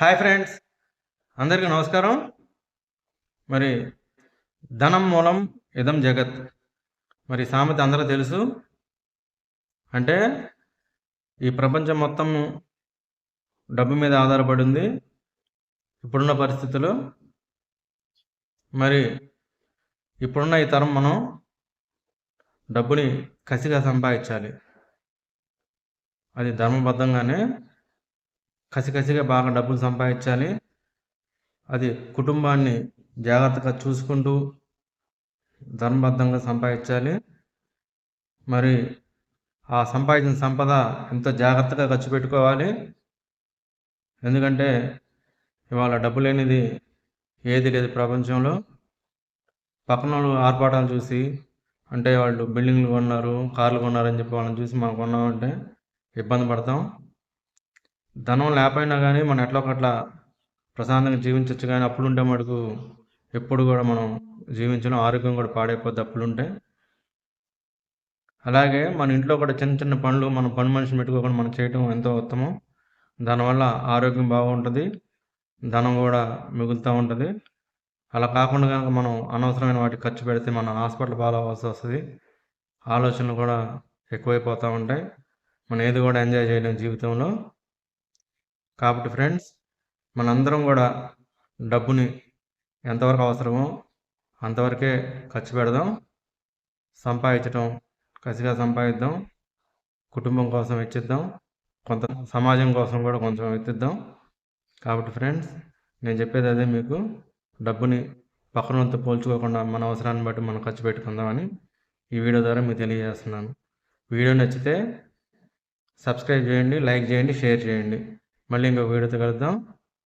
Hi friends, అందరికీ నమస్కారం. మరి ధనం మూలం ఇదం జగత్. మరి సామెత అందరూ తెలుసు. అంటే ఈ ప్రపంచం మొత్తం డబ్బు మీద ఆధారపడి ఉంది ఇప్పుడున్న పరిస్థితుల్లో. మరి ఇప్పుడున్న ఈ తరం మనం డబ్బుని కసిగా సంపాదించాలి. అది ధర్మబద్ధంగానే కసిగా బాగా డబ్బులు సంపాదించాలి. అది కుటుంబాన్ని జాగ్రత్తగా చూసుకుంటూ ధర్మబద్ధంగా సంపాదించాలి. మరి ఆ సంపాదించిన సంపద ఎంతో జాగ్రత్తగా ఖర్చు పెట్టుకోవాలి. ఎందుకంటే ఇవాళ డబ్బు లేనిది ఏది లేదు ప్రపంచంలో. పక్కన వాళ్ళు ఆర్భాటాలు చూసి, అంటే వాళ్ళు బిల్డింగ్లు కొన్నారు, కార్లు కొన్నారని చెప్పి వాళ్ళని చూసి మనం కొన్నామంటే ఇబ్బంది పడతాం. ధనం లేకపోయినా కానీ మనం ఎట్లా ఒకట్లా ప్రశాంతంగా జీవించవచ్చు. కానీ అప్పులుంటే మటుకు ఎప్పుడు కూడా మనం జీవించడం, ఆరోగ్యం కూడా పాడైపోద్ది అప్పులుంటే. అలాగే మన ఇంట్లో కూడా చిన్న చిన్న పనులు మనం పని మనిషిని పెట్టుకోకుండా మనం చేయటం ఎంతో ఉత్తమం. దానివల్ల ఆరోగ్యం బాగుంటుంది, ధనం కూడా మిగులుతూ ఉంటుంది. అలా కాకుండా కనుక మనం అనవసరమైన వాటికి ఖర్చు పెడితే మనం హాస్పిటల్ పాలవ్వాల్సి వస్తుంది. ఆలోచనలు కూడా ఎక్కువైపోతూ ఉంటాయి. మనం ఏది కూడా ఎంజాయ్ చేయలేం జీవితంలో. కాబట్టి ఫ్రెండ్స్, మనందరం కూడా డబ్బుని ఎంతవరకు అవసరమో అంతవరకే ఖర్చు పెడదాం. సంపాదించడం కసిగా సంపాదిద్దాం. కుటుంబం కోసం వెచ్చిద్దాం. కొంత సమాజం కోసం కూడా కొంచెం వెచ్చిద్దాం. కాబట్టి ఫ్రెండ్స్, నేను చెప్పేది అదే మీకు. డబ్బుని పక్కనతో పోల్చుకోకుండా మన అవసరాన్ని బట్టి మనం ఖర్చు పెట్టుకుందామని ఈ వీడియో ద్వారా మీకు తెలియజేస్తున్నాను. వీడియో నచ్చితే సబ్స్క్రైబ్ చేయండి, లైక్ చేయండి, షేర్ చేయండి. మళ్ళీ ఇంకో వీడియోతో కలుద్దాం.